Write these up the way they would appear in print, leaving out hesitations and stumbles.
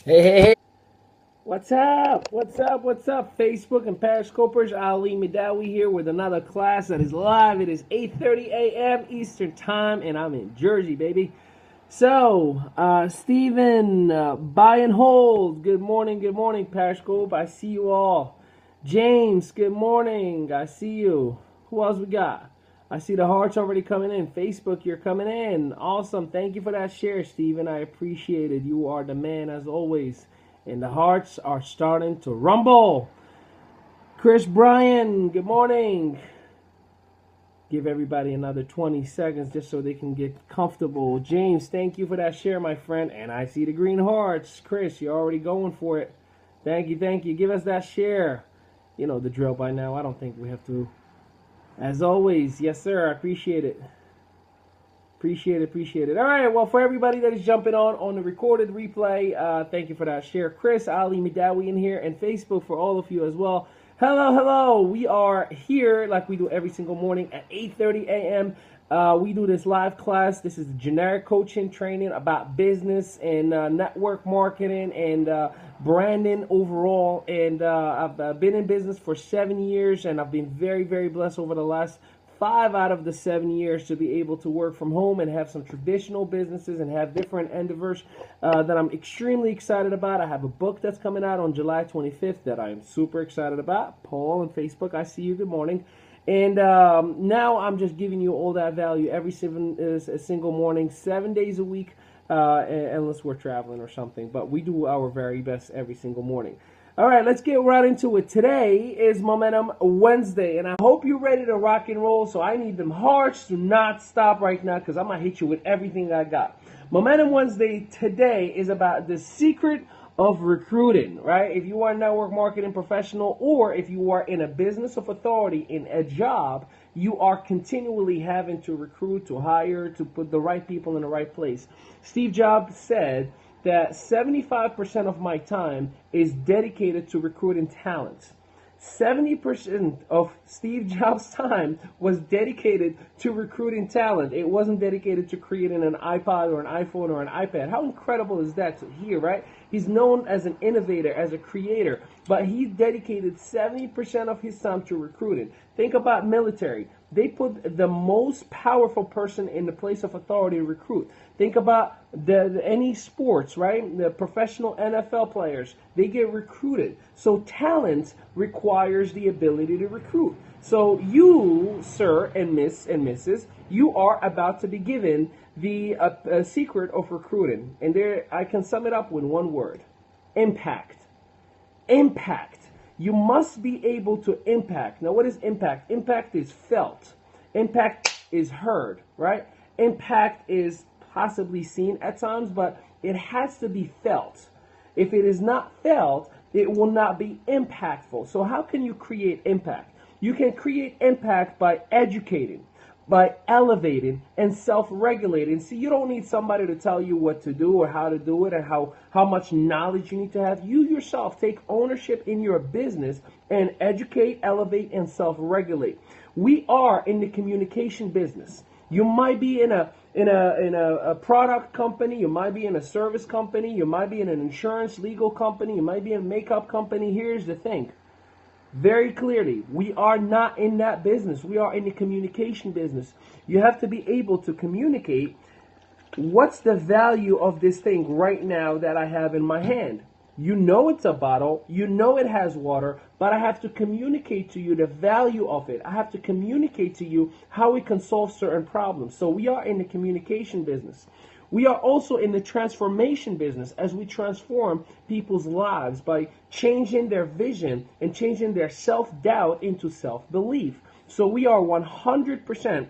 Hey. What's up? What's up, Facebook and Periscopers? Ali Mehdaoui here with another class that is live. It is 8:30 a.m. Eastern Time, and I'm in Jersey, baby. So, Stephen, buy and hold. Good morning, Periscope. I see you all. James, good morning. I see you. Who else we got? I see the hearts already coming in. Facebook, you're coming in. Awesome. Thank you for that share, Stephen. I appreciate it. You are the man as always. And the hearts are starting to rumble. Chris Bryan, good morning. Give everybody another 20 seconds just so they can get comfortable. James, thank you for that share, my friend. And I see the green hearts. Chris, you're already going for it. Thank you, thank you. Give us that share. You know the drill by now. I don't think we have to. As always, yes, sir. I appreciate it. Appreciate it. All right, well, for everybody that is jumping on the recorded replay, thank you for that share. Chris, Ali Mehdaoui in here, and Facebook for all of you as well. Hello. We are here like we do every single morning at 8:30 a.m. We do this live class. This is generic coaching training about business and network marketing and branding overall. And I've been in business for 7 years, and I've been very blessed over the last 5 out of the 7 years to be able to work from home and have some traditional businesses and have different endeavors that I'm extremely excited about. I have a book that's coming out on July 25th that I am super excited about. Paul on Facebook, I see you. Good morning. And now I'm just giving you all that value every single morning, 7 days a week, unless we're traveling or something. But we do our very best every single morning. All right, let's get right into it. Today is Momentum Wednesday, and I hope you're ready to rock and roll. So I need them hearts to not stop right now because I'm going to hit you with everything I got. Momentum Wednesday today is about the secret of recruiting, right? If you are a network marketing professional or if you are in a business of authority in a job, you are continually having to recruit, to hire, to put the right people in the right place. Steve Jobs said that 75% of my time is dedicated to recruiting talent. 70% of Steve Jobs' time was dedicated to recruiting talent. It wasn't dedicated to creating an iPod or an iPhone or an iPad. How incredible is that to hear, right? He's known as an innovator, as a creator, but he dedicated 70% of his time to recruiting. Think about military. They put the most powerful person in the place of authority to recruit. Think about any sports, right? The professional NFL players, they get recruited. So talent requires the ability to recruit. So you, sir and Miss and Mrs., you are about to be given the secret of recruiting. And there, I can sum it up with one word: impact. Impact. You must be able to impact. Now, what is impact? Impact is felt. Impact is heard, right? Impact is possibly seen at times, but it has to be felt. If it is not felt, it will not be impactful. So how can you create impact? You can create impact by educating, by elevating and self-regulating. See, you don't need somebody to tell you what to do or how to do it and how much knowledge you need to have. You yourself take ownership in your business and educate, elevate, and self-regulate. We are in the communication business. You might be in a product company, you might be in a service company, you might be in an insurance legal company, you might be in a makeup company. Here's the thing. Very clearly, we are not in that business. We are in the communication business. You have to be able to communicate what's the value of this thing right now that I have in my hand. You know it's a bottle, you know it has water, but I have to communicate to you the value of it. I have to communicate to you how we can solve certain problems. So we are in the communication business. We are also in the transformation business as we transform people's lives by changing their vision and changing their self-doubt into self-belief. So we are 100%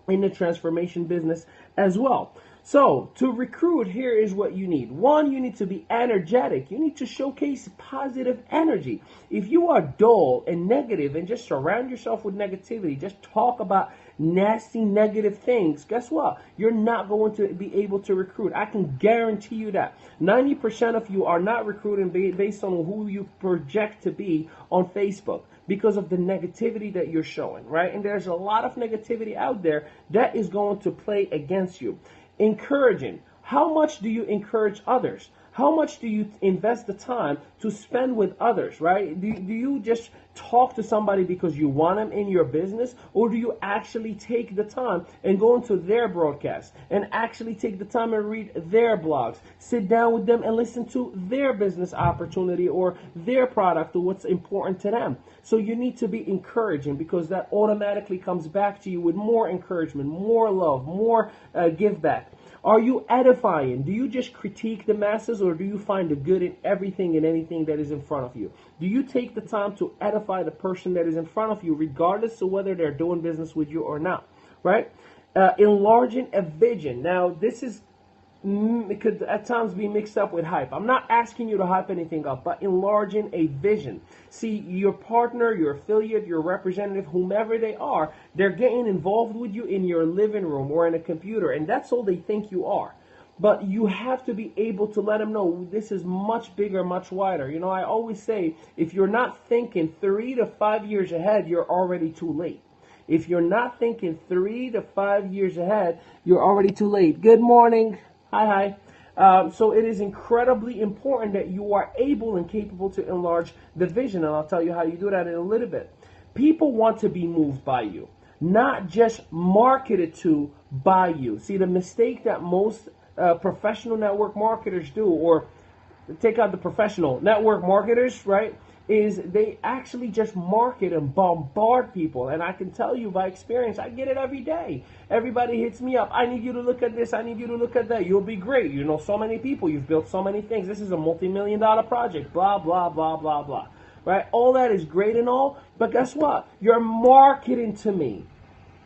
in the transformation business as well. So to recruit, here is what you need. One, you need to be energetic. You need to showcase positive energy. If you are dull and negative and just surround yourself with negativity, just talk about nasty negative things, guess what? You're not going to be able to recruit. I can guarantee you that. 90% of you are not recruiting based on who you project to be on Facebook because of the negativity that you're showing, right? And there's a lot of negativity out there that is going to play against you. Encouraging. How much do you encourage others? How much do you invest the time to spend with others, right? Do you just talk to somebody because you want them in your business, or do you actually take the time and go into their broadcast and actually take the time and read their blogs, sit down with them and listen to their business opportunity or their product or what's important to them? So you need to be encouraging, because that automatically comes back to you with more encouragement, more love, more give back. Are you edifying? Do you just critique the masses, or do you find the good in everything and anything that is in front of you? Do you take the time to edify the person that is in front of you, regardless of whether they're doing business with you or not, right? Enlarging a vision. Now, this is it could at times be mixed up with hype. I'm not asking you to hype anything up, but enlarging a vision. See, your partner, your affiliate, your representative, whomever they are, they're getting involved with you in your living room or in a computer, and that's all they think you are. But you have to be able to let them know this is much bigger, much wider. You know, I always say, if you're not thinking 3 to 5 years ahead, you're already too late. If you're not thinking 3 to 5 years ahead, you're already too late. Good morning. Hi. So it is incredibly important that you are able and capable to enlarge the vision, and I'll tell you how you do that in a little bit. People want to be moved by you, not just marketed to by you. See, the mistake that most professional network marketers do, or take out the professional network marketers, right, is they actually just market and bombard people. And I can tell you by experience, I get it every day. Everybody hits me up. I need you to look at this. I need you to look at that. You'll be great. You know so many people. You've built so many things. This is a multi-million-dollar project. Blah, blah, blah, blah, blah. Right? All that is great and all. But guess what? You're marketing to me.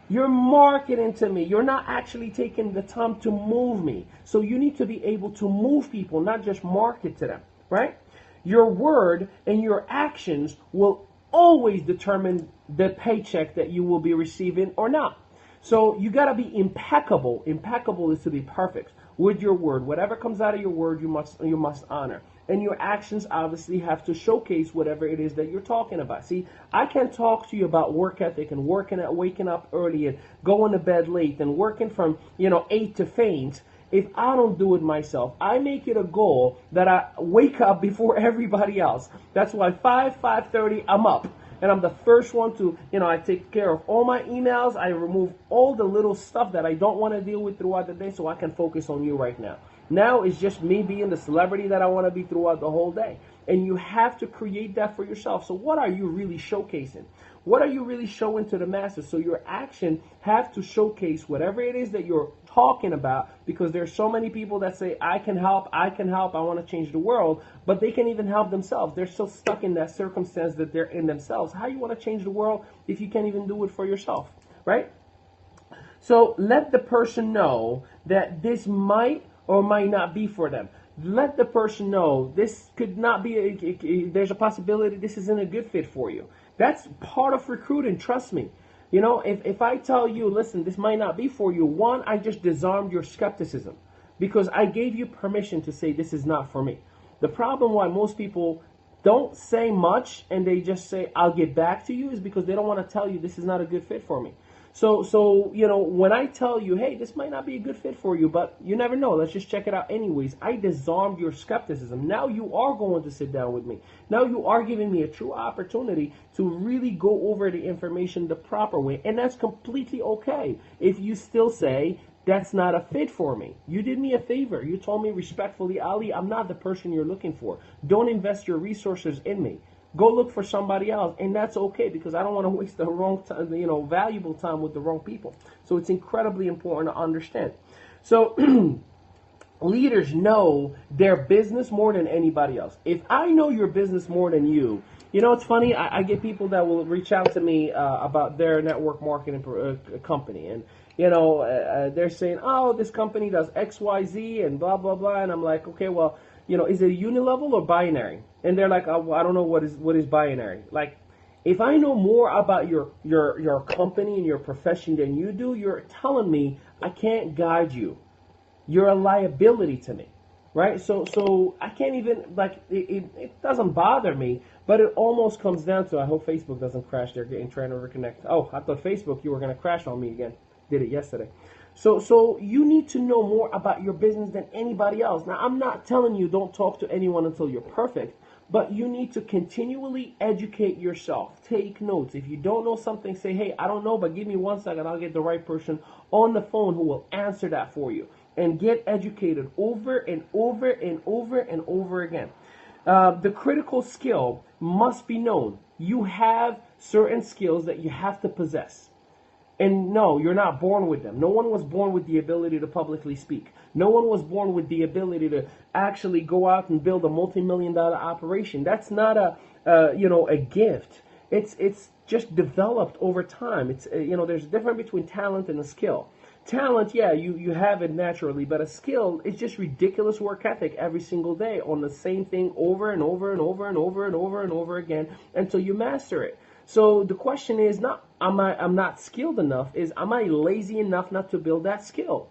You're marketing to me. You're not actually taking the time to move me. So you need to be able to move people, not just market to them. Right? Your word and your actions will always determine the paycheck that you will be receiving or not. So you got to be impeccable. Impeccable is to be perfect with your word. Whatever comes out of your word, you must honor. And your actions obviously have to showcase whatever it is that you're talking about. See, I can talk to you about work ethic and waking up early and going to bed late and working from 8 to faint. If I don't do it myself, I make it a goal that I wake up before everybody else. That's why 5:30, I'm up. And I'm the first one to, I take care of all my emails. I remove all the little stuff that I don't want to deal with throughout the day so I can focus on you right now. Now it's just me being the celebrity that I want to be throughout the whole day. And you have to create that for yourself. So what are you really showcasing? What are you really showing to the masses? So your action have to showcase whatever it is that you're talking about, because there's so many people that say, I can help, I want to change the world, but they can't even help themselves. They're so stuck in that circumstance that they're in themselves. How you want to change the world if you can't even do it for yourself, right? So let the person know that this might or might not be for them. Let the person know this could not be, there's a possibility this isn't a good fit for you. That's part of recruiting, trust me. If I tell you, listen, this might not be for you, one, I just disarmed your skepticism because I gave you permission to say this is not for me. The problem why most people don't say much and they just say, I'll get back to you, is because they don't want to tell you this is not a good fit for me. So when I tell you, hey, this might not be a good fit for you, but you never know, let's just check it out anyways, I disarmed your skepticism. Now you are going to sit down with me. Now you are giving me a true opportunity to really go over the information the proper way. And that's completely okay if you still say, that's not a fit for me. You did me a favor. You told me respectfully, Ali, I'm not the person you're looking for. Don't invest your resources in me. Go look for somebody else, and that's okay because I don't want to waste the wrong time, valuable time with the wrong people. So it's incredibly important to understand. So leaders know their business more than anybody else. If I know your business more than you, it's funny. I get people that will reach out to me about their network marketing company, and they're saying, oh, this company does X, Y, Z, and blah blah blah, and I'm like, okay, well, is it a unilevel or binary? And they're like, oh, I don't know what is binary. Like, if I know more about your company and your profession than you do, you're telling me I can't guide you. You're a liability to me, right? So I can't even, it doesn't bother me, but it almost comes down to, I hope Facebook doesn't crash. They're trying to reconnect. Oh, I thought Facebook, you were going to crash on me again. Did it yesterday. So you need to know more about your business than anybody else. Now, I'm not telling you don't talk to anyone until you're perfect, but you need to continually educate yourself. Take notes. If you don't know something, say, hey, I don't know, but give me 1 second. I'll get the right person on the phone who will answer that for you. And get educated over and over and over and over again. The critical skill must be known. You have certain skills that you have to possess. And no, you're not born with them. No one was born with the ability to publicly speak. No one was born with the ability to actually go out and build a multi-million-dollar operation. That's not a gift. It's just developed over time. It's there's a difference between talent and a skill. Talent, yeah, you have it naturally, but a skill is just ridiculous work ethic every single day on the same thing over and over and over and over and over and over again until you master it. So the question is not I'm not skilled enough, is am I lazy enough not to build that skill?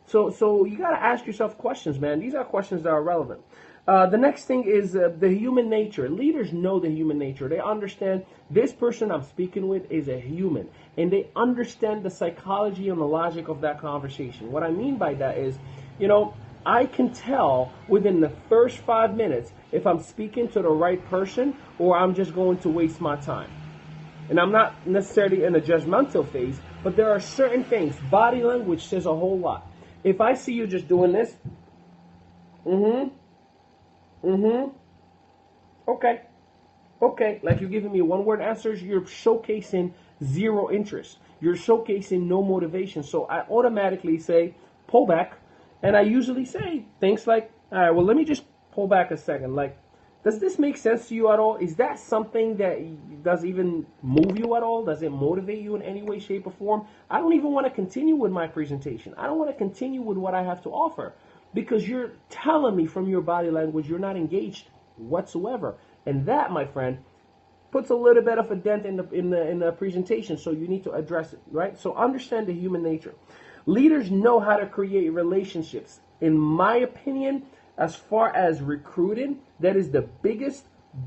So you got to ask yourself questions, man. These are questions that are relevant. The next thing is the human nature. Leaders know the human nature. They understand this person I'm speaking with is a human, and they understand the psychology and the logic of that conversation. What I mean by that is, I can tell within the first 5 minutes if I'm speaking to the right person or I'm just going to waste my time. And I'm not necessarily in a judgmental phase, but there are certain things. Body language says a whole lot. If I see you just doing this, okay, like you're giving me one-word answers, you're showcasing zero interest. You're showcasing no motivation. So I automatically say, pull back. And I usually say things like, all right, well, let me just pull back a second. Like, does this make sense to you at all? Is that something that does even move you at all? Does it motivate you in any way, shape, or form? I don't even want to continue with my presentation. I don't want to continue with what I have to offer because you're telling me from your body language you're not engaged whatsoever. And that, my friend, puts a little bit of a dent in the presentation, so you need to address it, right? So understand the human nature. Leaders know how to create relationships. In my opinion, as far as recruiting, that is the biggest,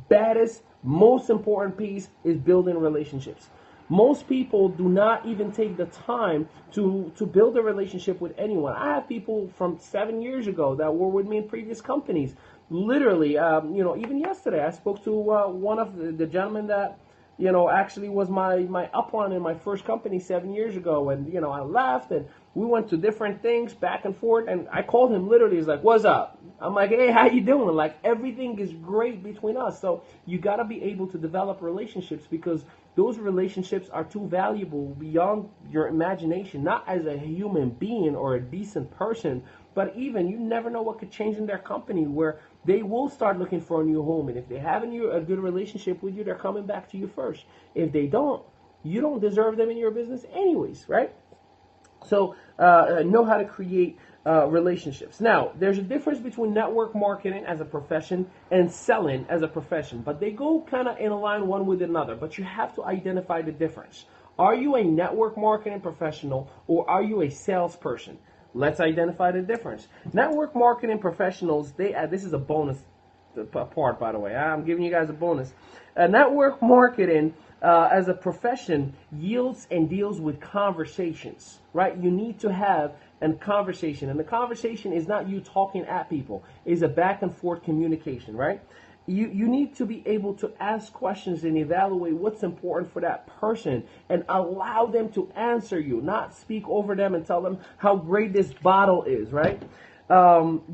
baddest, most important piece is building relationships. Most people do not even take the time to build a relationship with anyone. I have people from 7 years ago that were with me in previous companies. Literally, even yesterday, I spoke to one of the gentlemen that, actually was my upline in my first company 7 years ago. And, I left and we went to different things back and forth. And I called him literally. He's like, what's up? I'm like, hey, how you doing? Like, everything is great between us. So you got to be able to develop relationships because those relationships are too valuable beyond your imagination, not as a human being or a decent person, but even you never know what could change in their company where they will start looking for a new home. And if they have a good relationship with you, they're coming back to you first. If they don't, you don't deserve them in your business anyways, right? So know how to create relationships. Now, there's a difference between network marketing as a profession and selling as a profession, but they go kind of in line one with another, but you have to identify the difference. Are you a network marketing professional or are you a salesperson? Let's identify the difference. Network marketing professionals, this is a bonus part, by the way. I'm giving you guys a bonus. Network marketing as a profession yields and deals with conversations, right? You need to have a conversation, and the conversation is not you talking at people. It's a back and forth communication, right? You need to be able to ask questions and evaluate what's important for that person and allow them to answer you, not speak over them and tell them how great this bottle is, right?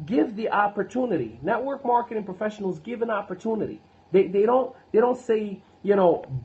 Give the opportunity. Network marketing professionals give an opportunity. They don't say,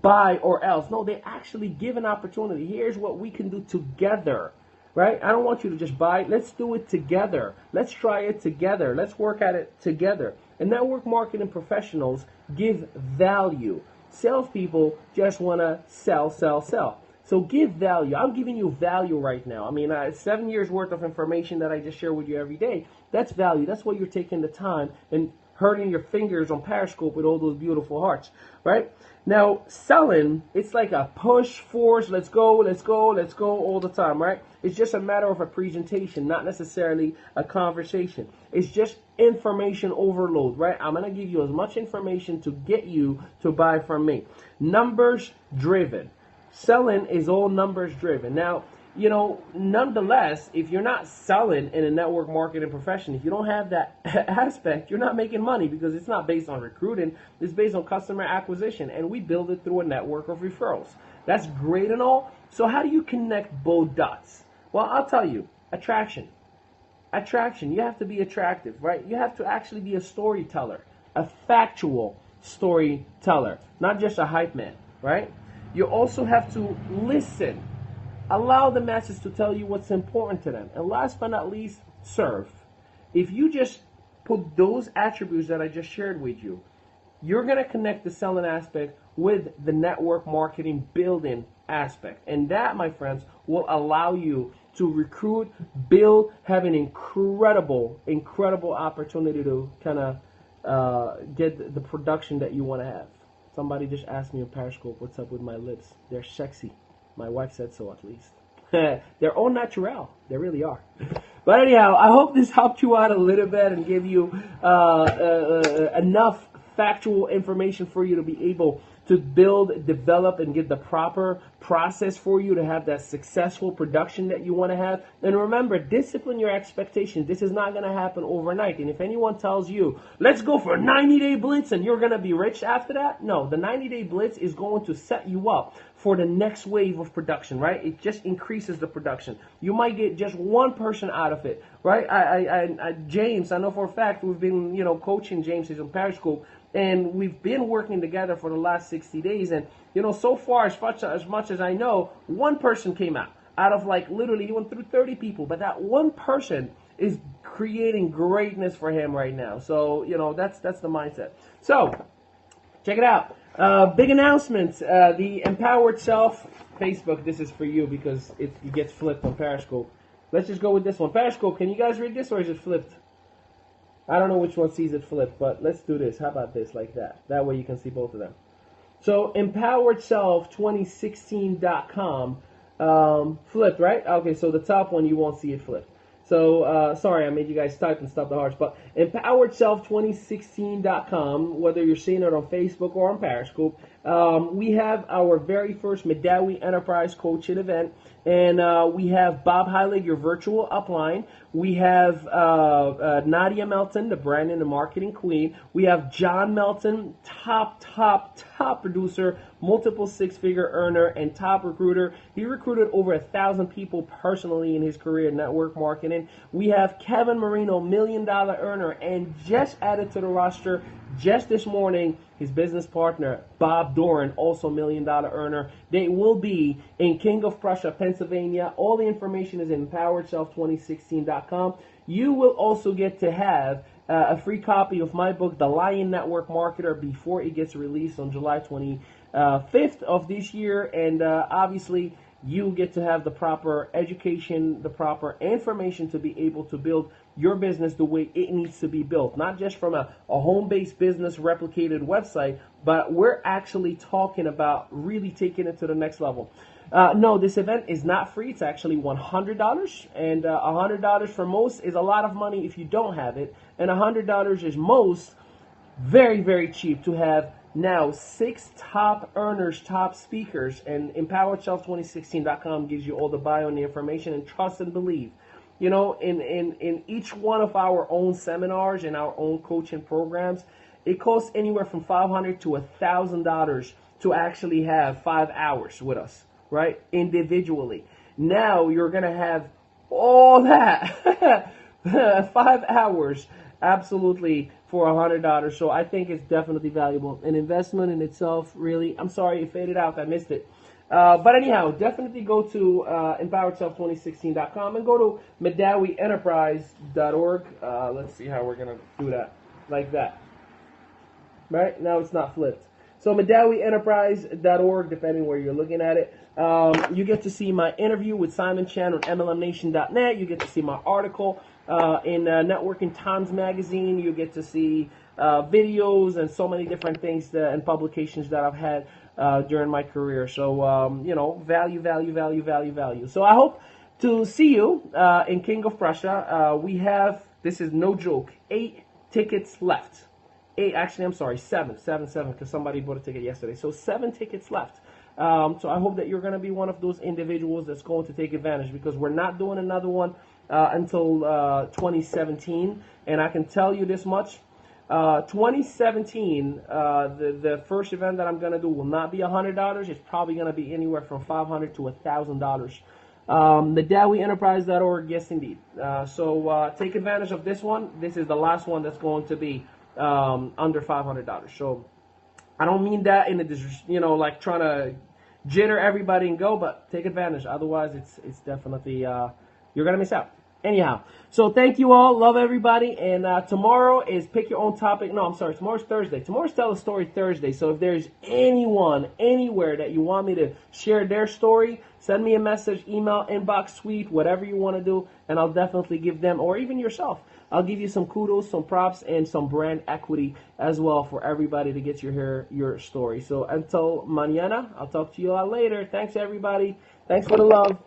buy or else. No, they actually give an opportunity. Here's what we can do together, right? I don't want you to just buy. Let's do it together. Let's try it together. Let's work at it together. And network marketing professionals give value. Salespeople just want to sell. So give value. I'm giving you value right now. I mean, 7 years worth of information that I just share with you every day. That's value. That's why you're taking the time and hurting your fingers on Periscope with all those beautiful hearts, right? Now, selling, it's like a push, force, let's go all the time, right? It's just a matter of a presentation, not necessarily a conversation. It's just information overload, right? I'm going to give you as much information to get you to buy from me. Numbers driven. Selling is all numbers driven. Now, you know, nonetheless, if you're not selling in a network marketing profession, if you don't have that aspect, you're not making money, because it's not based on recruiting. It's based on customer acquisition, and we build it through a network of referrals. That's great and all. So how do you connect both dots? Well, I'll tell you, attraction. Attraction. You have to be attractive, right? You have to actually be a storyteller, a factual storyteller, not just a hype man, right? You also have to listen. Allow the masses to tell you what's important to them. And last but not least, serve. If you just put those attributes that I just shared with you, you're going to connect the selling aspect with the network marketing building aspect. And that, my friends, will allow you to recruit, build, have an incredible opportunity to kind of get the production that you want to have. Somebody just asked me on Periscope, what's up with my lips? They're sexy. My wife said so, at least. They're all natural. They really are. But anyhow, I hope this helped you out a little bit and gave you enough factual information for you to be able to build, develop, and get the proper process for you to have that successful production that you want to have. And remember, discipline your expectations. This is not going to happen overnight. And if anyone tells you, let's go for a 90-day blitz and you're going to be rich after that, no, the 90-day blitz is going to set you up for the next wave of production, right? It just increases the production. You might get just one person out of it, right? James, I know for a fact, we've been, coaching James. He's on Periscope. And we've been working together for the last 60 days. And, so far, as much as I know, one person came out of literally, he went through 30 people. But that one person is creating greatness for him right now. So, that's the mindset. So, check it out. Big announcements. The Empowered Self Facebook. This is for you because it gets flipped on Periscope. Let's just go with this one. Periscope, can you guys read this or is it flipped? I don't know which one sees it flipped, but let's do this. How about this, like that? That way you can see both of them. So, empoweredself2016.com flipped, right? Okay, so the top one, you won't see it flipped. So, sorry, I made you guys type and stop the hearts, but empoweredself2016.com, whether you're seeing it on Facebook or on Periscope, we have our very first Mehdaoui Enterprise coaching event, and we have Bob Heilig, your virtual upline. We have Nadia Melton, the branding and marketing queen. We have John Melton, top producer, multiple six-figure earner, and top recruiter. He recruited over 1,000 people personally in his career in network marketing. We have Kevin Marino, $1 million earner, and just added to the roster just this morning, his business partner, Bob Doran, also $1 million earner. They will be in King of Prussia, Pennsylvania. All the information is in empoweredself2016.com. You will also get to have a free copy of my book, The Lion Network Marketer, before it gets released on July 25th of this year. And obviously, you get to have the proper education, the proper information to be able to build your business the way it needs to be built. Not just from a home-based business replicated website, but we're actually talking about really taking it to the next level. No, this event is not free. It's actually $100, and $100 for most is a lot of money if you don't have it, and $100 is most very, very cheap to have now 6 top earners, top speakers, and empoweredself2016.com gives you all the bio and the information, and trust and believe. In each one of our own seminars and our own coaching programs, it costs anywhere from $500 to $1,000 to actually have 5 hours with us, right? Individually. Now you're going to have all that 5 hours absolutely for $100. So I think it's definitely valuable. An investment in itself, really. I'm sorry it faded out. I missed it. But anyhow, definitely go to empoweredself2016.com and go to MehdaouiEnterprise.org. Let's see how we're going to do that. Like that. Right? Now it's not flipped. So MehdaouiEnterprise.org, depending where you're looking at it. You get to see my interview with Simon Chan on MLMNation.net. You get to see my article in Networking Times Magazine. You get to see videos and so many different things and publications that I've had during my career. So, value. So I hope to see you in King of Prussia. We have, this is no joke, 8 tickets left. 7, because somebody bought a ticket yesterday. So 7 tickets left. So I hope that you're going to be one of those individuals that's going to take advantage, because we're not doing another one until 2017. And I can tell you this much. 2017, the first event that I'm going to do will not be $100. It's probably going to be anywhere from $500 to $1,000. Mehdaoui yes indeed. So take advantage of this one. This is the last one that's going to be under $500. So I don't mean that in a, like trying to jitter everybody and go, but take advantage. Otherwise, it's definitely, you're going to miss out. Anyhow, so thank you all. Love everybody. And tomorrow is pick your own topic. No, I'm sorry. Tomorrow's Thursday. Tomorrow's Tell a Story Thursday. So if there's anyone, anywhere that you want me to share their story, send me a message, email, inbox, tweet, whatever you want to do. And I'll definitely give them, or even yourself, I'll give you some kudos, some props, and some brand equity as well for everybody to get your story. So until mañana, I'll talk to you all later. Thanks, everybody. Thanks for the love.